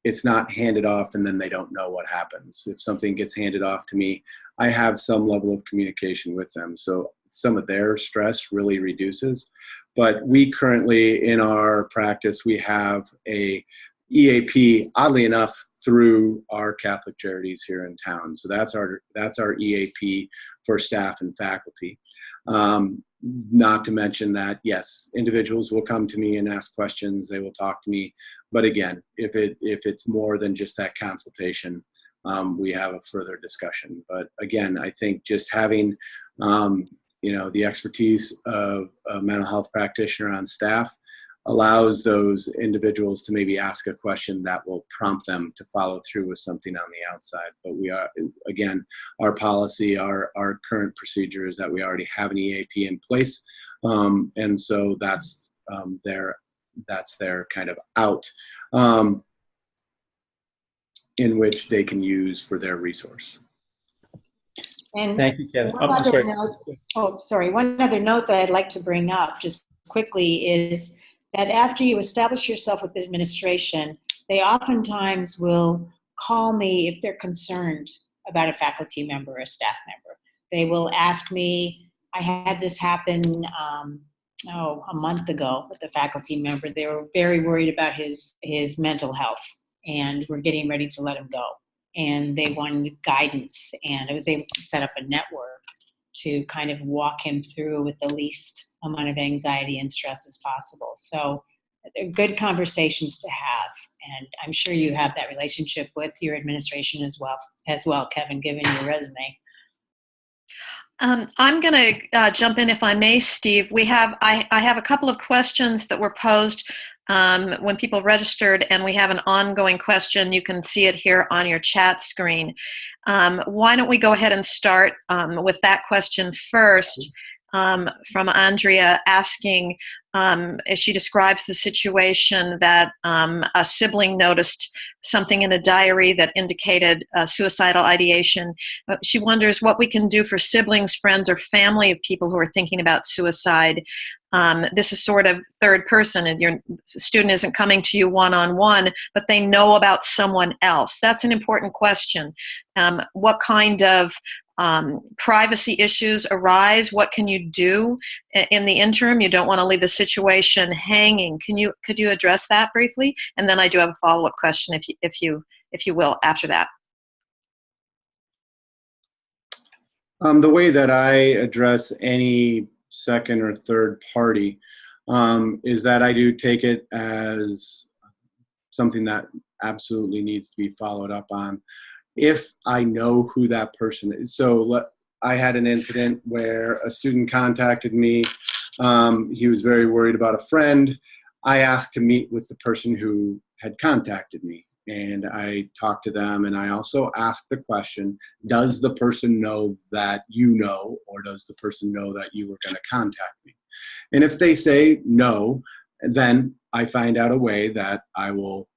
it's not handed off and then they don't know what happens. If something gets handed off to me, I have some level of communication with them, so some of their stress really reduces. But we currently, in our practice, we have a EAP, oddly enough, through our Catholic Charities here in town. So that's our EAP for staff and faculty. Not to mention that, yes, individuals will come to me and ask questions. They will talk to me. But again, if it's more than just that consultation, we have a further discussion. But again, I think just having the expertise of a mental health practitioner on staff allows those individuals to maybe ask a question that will prompt them to follow through with something on the outside. But we are, again, our policy, our current procedure is that we already have an EAP in place. And so that's their kind of out in which they can use for their resource. And Thank you, Kevin. one other note that I'd like to bring up just quickly is that after you establish yourself with the administration, they oftentimes will call me if they're concerned about a faculty member or a staff member. They will ask me, I had this happen a month ago with a faculty member. They were very worried about his mental health, and we're getting ready to let him go. And they wanted guidance, and I was able to set up a network to kind of walk him through with the least amount of anxiety and stress as possible. So they're good conversations to have, and I'm sure you have that relationship with your administration as well, Kevin, given your resume. I'm going to jump in if I may, Steve. I have a couple of questions that were posed when people registered, and we have an ongoing question. You can see it here on your chat screen. Why don't we go ahead and start with that question first, from Andrea asking, as she describes the situation that a sibling noticed something in a diary that indicated suicidal ideation. She wonders what we can do for siblings, friends, or family of people who are thinking about suicide. This is sort of third person, and your student isn't coming to you one-on-one, but they know about someone else. That's an important question. What kind of privacy issues arise? What can you do in the interim? You don't want to leave the situation hanging. Could you address that briefly? And then I do have a follow-up question, if you will, after that. The way that I address any second or third party is that I do take it as something that absolutely needs to be followed up on if I know who that person is. So I had an incident where a student contacted me. He was very worried about a friend. I asked to meet with the person who had contacted me, and I talked to them, and I also asked the question, does the person know that you know, or does the person know that you were going to contact me? And if they say no, then I find out a way that I will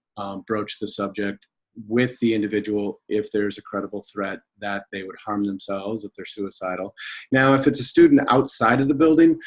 broach the subject with the individual if there's a credible threat that they would harm themselves if they're suicidal. Now, if it's a student outside of the building,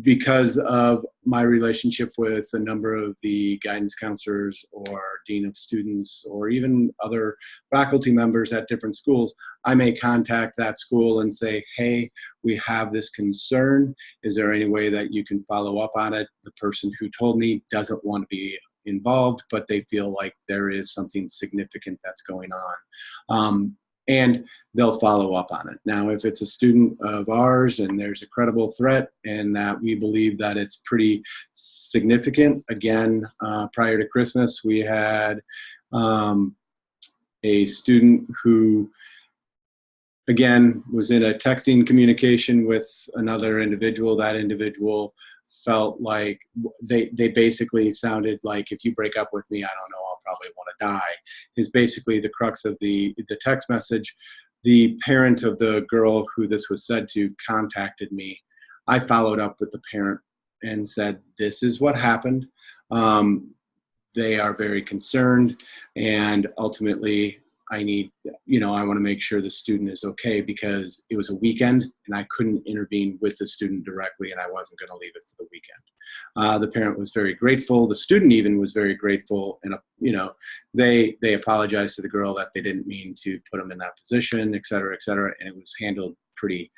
because of my relationship with a number of the guidance counselors or dean of students or even other faculty members at different schools, I may contact that school and say, hey, we have this concern. Is there any way that you can follow up on it? The person who told me doesn't want to be involved, but they feel like there is something significant that's going on. and they'll follow up on it. Now, if it's a student of ours and there's a credible threat and that we believe that it's pretty significant, again, prior to Christmas, we had a student who, again, was in a texting communication with another individual. That individual felt like they basically sounded like, if you break up with me, I don't know, I'll probably want to die, is basically the crux of the text message. The parent of the girl who this was said to contacted me. I followed up with the parent and said, this is what happened. They are very concerned, and ultimately I need, I want to make sure the student is okay, because it was a weekend and I couldn't intervene with the student directly, and I wasn't going to leave it for the weekend. The parent was very grateful. The student even was very grateful, and they apologized to the girl that they didn't mean to put them in that position, et cetera, and it was handled pretty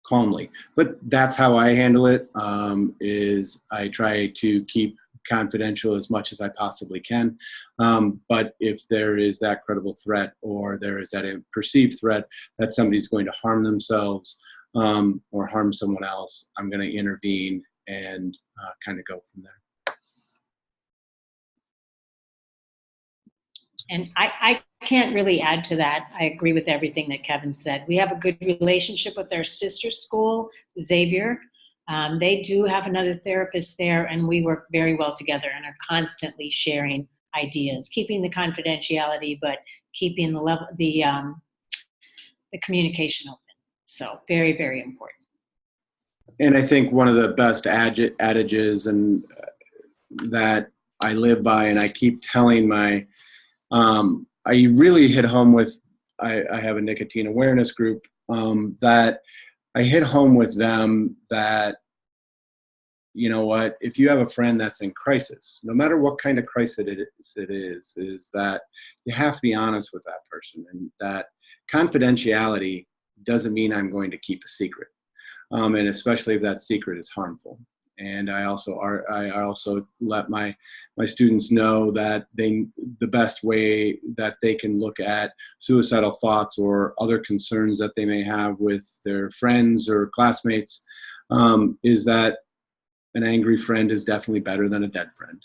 calmly. But that's how I handle it. Is I try to keep confidential as much as I possibly can. But if there is that credible threat, or there is that perceived threat that somebody's going to harm themselves or harm someone else, I'm going to intervene and kind of go from there. And I can't really add to that. I agree with everything that Kevin said. We have a good relationship with our sister school, Xavier. They do have another therapist there, and we work very well together and are constantly sharing ideas, keeping the confidentiality, but keeping the communication open. So very, very important. And I think one of the best adages and that I live by, and I keep telling my, I really hit home with, I have a nicotine awareness group, that I hit home with them that, you know what, if you have a friend that's in crisis, no matter what kind of crisis it is that you have to be honest with that person, and that confidentiality doesn't mean I'm going to keep a secret, and especially if that secret is harmful. And I also let my students know that the best way that they can look at suicidal thoughts or other concerns that they may have with their friends or classmates is that an angry friend is definitely better than a dead friend.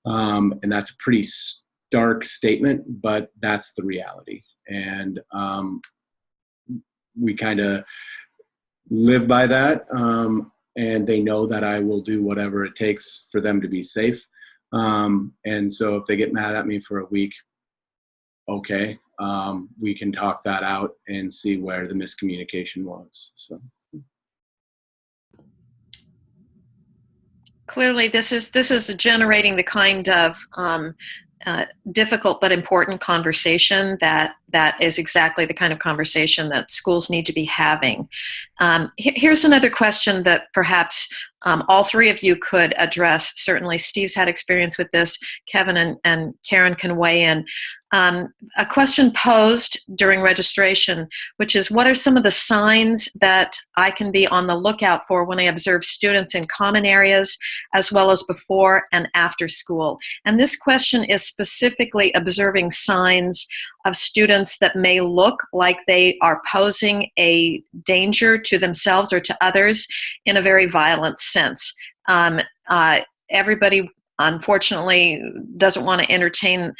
And that's a pretty stark statement, but that's the reality. And we kind of live by that. And they know that I will do whatever it takes for them to be safe. And so if they get mad at me for a week, okay, we can talk that out and see where the miscommunication was. So. Clearly, this is generating the kind of difficult but important conversation that is exactly the kind of conversation that schools need to be having. Here's another question that perhaps all three of you could address. Certainly, Steve's had experience with this. Kevin and Karen can weigh in. A question posed during registration, which is, what are some of the signs that I can be on the lookout for when I observe students in common areas, as well as before and after school? And this question is specifically observing signs of students that may look like they are posing a danger to themselves or to others in a very violent sense. Everybody, unfortunately, doesn't want to entertain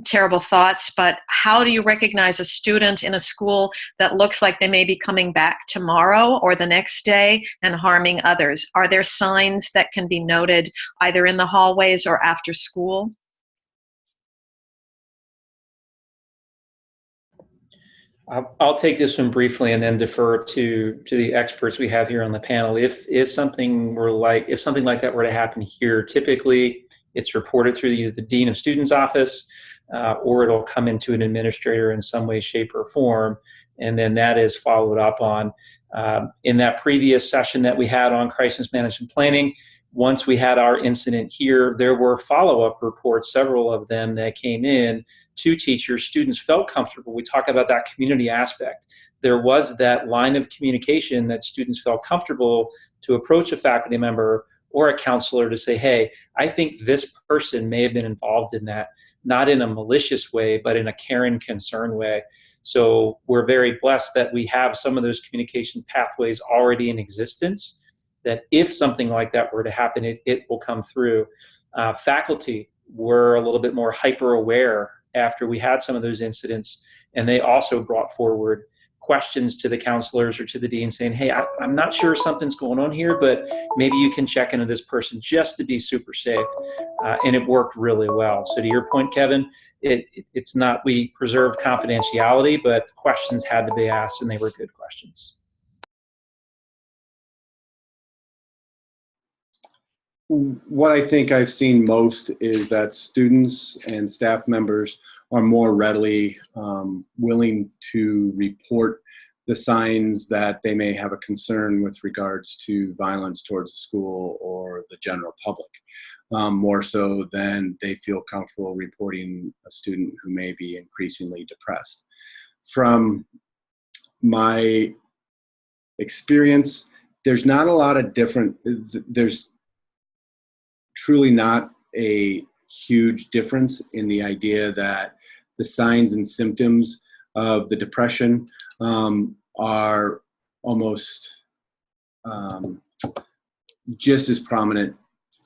terrible thoughts, but how do you recognize a student in a school that looks like they may be coming back tomorrow or the next day and harming others? Are there signs that can be noted either in the hallways or after school? I'll take this one briefly and then defer to the experts we have here on the panel. If something like that were to happen here, typically it's reported through either the Dean of Students' office or it'll come into an administrator in some way, shape, or form, and then that is followed up on. In that previous session that we had on crisis management planning, once we had our incident here, there were follow-up reports, several of them that came in to teachers. Students felt comfortable. We talk about that community aspect. There was that line of communication that students felt comfortable to approach a faculty member or a counselor to say, hey, I think this person may have been involved in that, not in a malicious way, but in a caring, concern way. So we're very blessed that we have some of those communication pathways already in existence, that if something like that were to happen, it will come through. Faculty were a little bit more hyper aware after we had some of those incidents, and they also brought forward questions to the counselors or to the dean saying, hey, I'm not sure something's going on here, but maybe you can check into this person just to be super safe. And it worked really well. So to your point, Kevin, it's not, we preserved confidentiality, but questions had to be asked, and they were good questions. What I think I've seen most is that students and staff members are more readily willing to report the signs that they may have a concern with regards to violence towards the school or the general public, more so than they feel comfortable reporting a student who may be increasingly depressed. From my experience, there's not a lot of different, there's truly not a huge difference in the idea that the signs and symptoms of the depression are almost just as prominent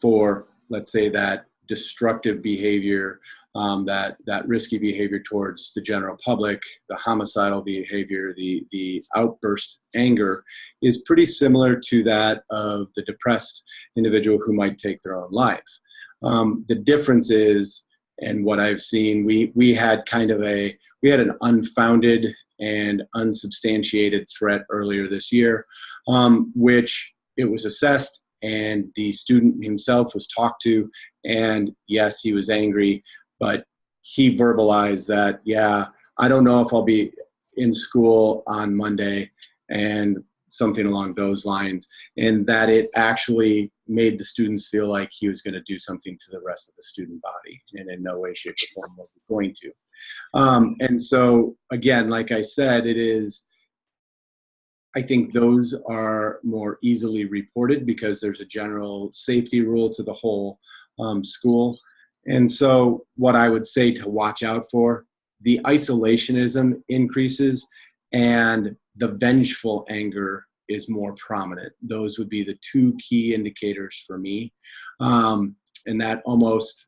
for, let's say, that destructive behavior, that risky behavior towards the general public, the homicidal behavior, the outburst anger is pretty similar to that of the depressed individual who might take their own life. The difference is, and what I've seen, we had an unfounded and unsubstantiated threat earlier this year, which it was assessed, and the student himself was talked to, and yes, he was angry, but he verbalized that, yeah, I don't know if I'll be in school on Monday, and something along those lines, and that it actually made the students feel like he was going to do something to the rest of the student body, and in no way, shape, or form was he going to. And so, again, like I said, I think those are more easily reported because there's a general safety rule to the whole school. And so what I would say to watch out for, the isolationism increases and the vengeful anger is more prominent. Those would be the two key indicators for me. And that almost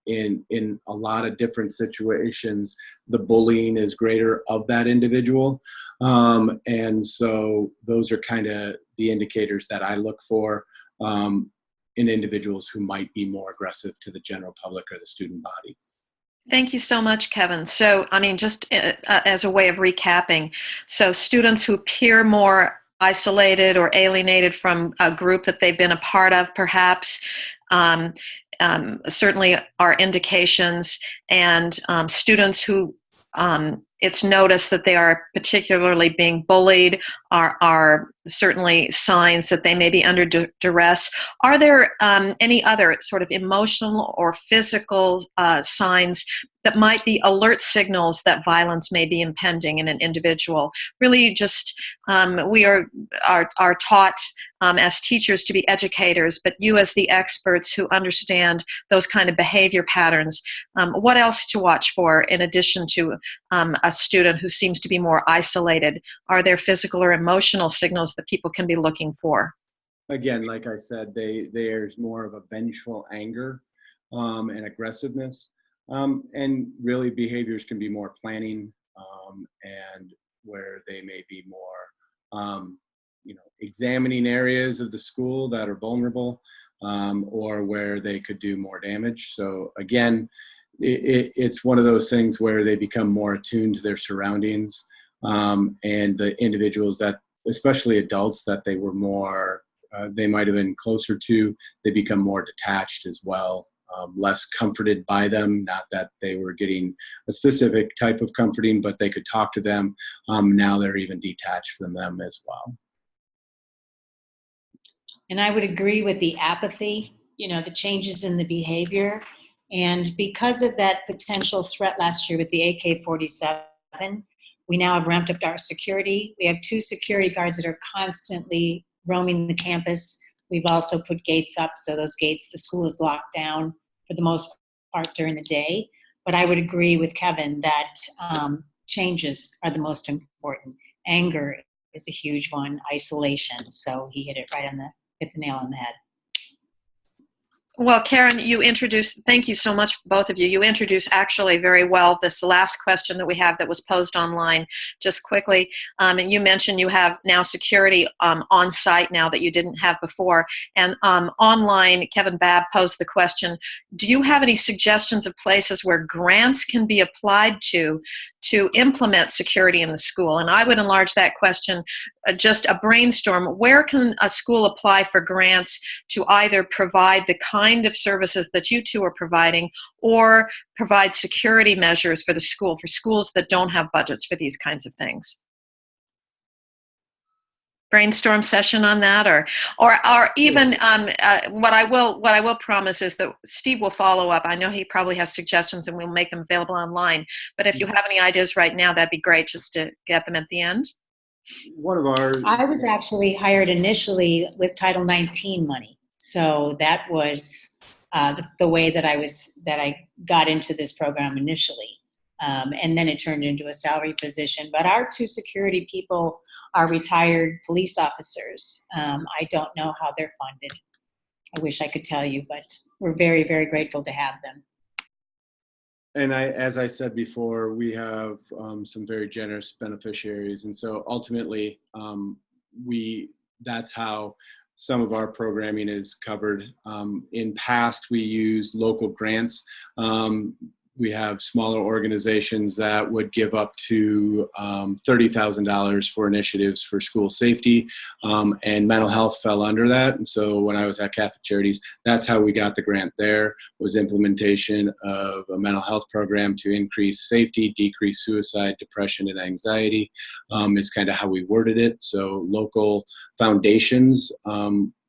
in a lot of different situations, the bullying is greater of that individual. And so those are kind of the indicators that I look for in individuals who might be more aggressive to the general public or the student body. Thank you so much, Kevin. So, I mean, just as a way of recapping, so students who appear more isolated or alienated from a group that they've been a part of, perhaps, certainly are indications, and students who it's noticed that they are particularly being bullied are certainly signs that they may be under duress. Are there any other sort of emotional or physical signs that might be alert signals that violence may be impending in an individual? Really just, we are taught as teachers to be educators, but you as the experts who understand those kind of behavior patterns, what else to watch for in addition to a student who seems to be more isolated? Are there physical or emotional signals that people can be looking for? Again, like I said, there's more of a vengeful anger and aggressiveness. And really behaviors can be more planning and where they may be more, examining areas of the school that are vulnerable or where they could do more damage. So again, it's one of those things where they become more attuned to their surroundings and the individuals that, especially adults that they were more, they might have been closer to, they become more detached as well. Less comforted by them, not that they were getting a specific type of comforting, but they could talk to them. Now they're even detached from them as well. And I would agree with the apathy, the changes in the behavior. And because of that potential threat last year with the AK-47, we now have ramped up our security. We have 2 security guards that are constantly roaming the campus, We've also put gates up, so those gates, the school is locked down for the most part during the day. But I would agree with Kevin that changes are the most important. Anger is a huge one, isolation. So he hit the nail on the head. Well, Karen, thank you so much, both of you. You introduced actually very well this last question that we have that was posed online just quickly. And you mentioned you have now security on site now that you didn't have before. And online, Kevin Babb posed the question, do you have any suggestions of places where grants can be applied to implement security in the school? And I would enlarge that question, just a brainstorm. Where can a school apply for grants to either provide the kind of services that you two are providing or provide security measures for the school, for schools that don't have budgets for these kinds of things? Brainstorm session on that, or even what I will promise is that Steve will follow up. I know he probably has suggestions and we'll make them available online, but if you have any ideas right now, that'd be great just to get them at the end. I was actually hired initially with Title 19 money, so that was the way that I got into this program initially. And then it turned into a salary position. But our two security people are retired police officers. I don't know how they're funded. I wish I could tell you, but we're very, very grateful to have them. And as I said before, we have some very generous beneficiaries. And so ultimately, that's how some of our programming is covered. In past, we used local grants. We have smaller organizations that would give up to $30,000 for initiatives for school safety, and mental health fell under that. And so when I was at Catholic Charities, that's how we got the grant there, was implementation of a mental health program to increase safety, decrease suicide, depression, and anxiety, is kind of how we worded it. So local foundations,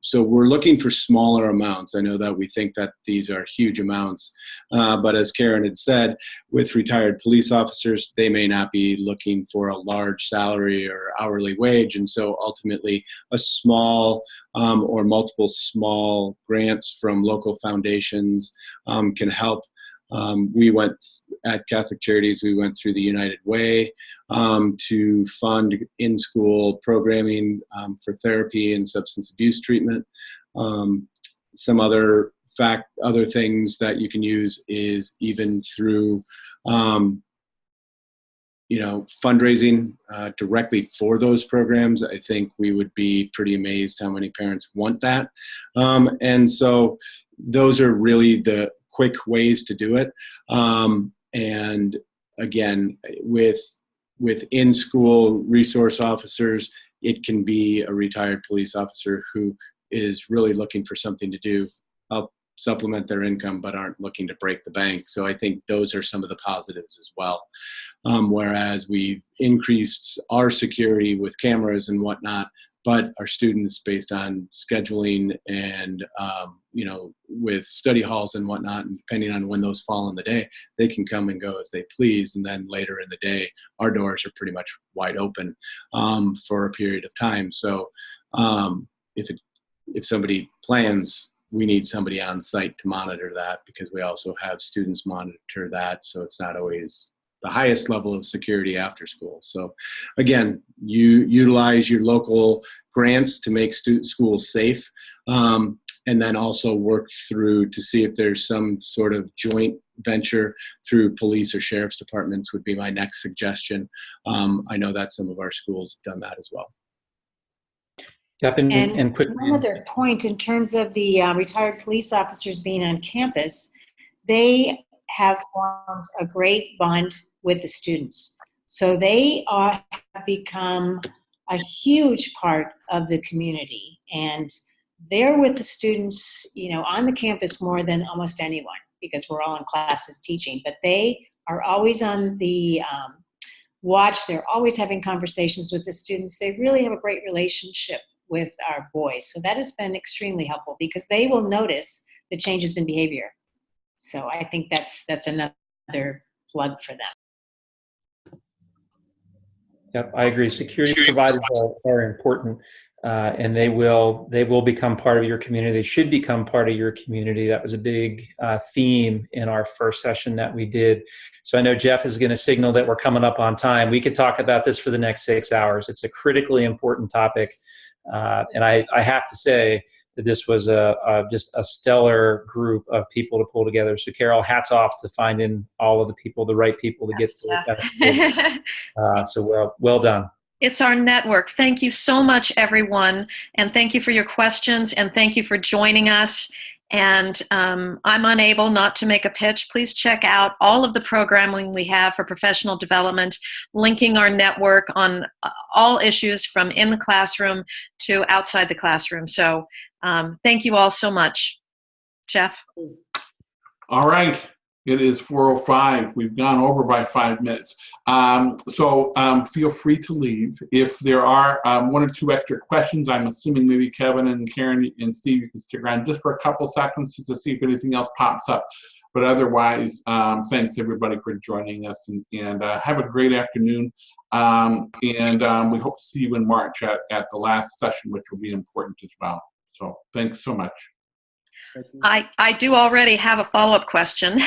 so we're looking for smaller amounts. I know that we think that these are huge amounts, but as Karen had said, with retired police officers, they may not be looking for a large salary or hourly wage. And so ultimately a small or multiple small grants from local foundations can help. At Catholic Charities, we went through the United Way to fund in-school programming for therapy and substance abuse treatment. Some other things that you can use is even through fundraising directly for those programs. I think we would be pretty amazed how many parents want that. And so those are really the quick ways to do it. And again, with in-school resource officers, it can be a retired police officer who is really looking for something to do, help supplement their income, but aren't looking to break the bank. So I think those are some of the positives as well. Whereas we've increased our security with cameras and whatnot, but our students, based on scheduling and with study halls and whatnot, and depending on when those fall in the day, they can come and go as they please. And then later in the day, our doors are pretty much wide open for a period of time. So if somebody plans, we need somebody on site to monitor that, because we also have students monitor that. So it's not always the highest level of security after school. So again, you utilize your local grants to make schools safe, and then also work through to see if there's some sort of joint venture through police or sheriff's departments would be my next suggestion. I know that some of our schools have done that as well. Yep, and quick. One other point in terms of the retired police officers being on campus, they have formed a great bond with the students. So they have become a huge part of the community, and they're with the students, on the campus more than almost anyone, because we're all in classes teaching, but they are always on the watch. They're always having conversations with the students. They really have a great relationship with our boys. So that has been extremely helpful, because they will notice the changes in behavior. So I think that's another plug for them. Yep, I agree. Security providers are important, and they will become part of your community. They should become part of your community. That was a big theme in our first session that we did. So I know Jeff is going to signal that we're coming up on time. We could talk about this for the next 6 hours. It's a critically important topic, and I have to say that this was just a stellar group of people to pull together. So Carol, hats off to finding all of the people, the right people to get to it. So well done. It's our network. Thank you so much, everyone. And thank you for your questions. And thank you for joining us. And I'm unable not to make a pitch. Please check out all of the programming we have for professional development, linking our network on all issues from in the classroom to outside the classroom. So thank you all so much. Jeff? All right. It is 4:05. We've gone over by 5 minutes. So feel free to leave. If there are 1 or 2 extra questions, I'm assuming maybe Kevin and Karen and Steve, you can stick around just for a couple seconds just to see if anything else pops up. But otherwise, thanks everybody for joining us, and have a great afternoon. We hope to see you in March at the last session, which will be important as well. So thanks so much. I do already have a follow-up question.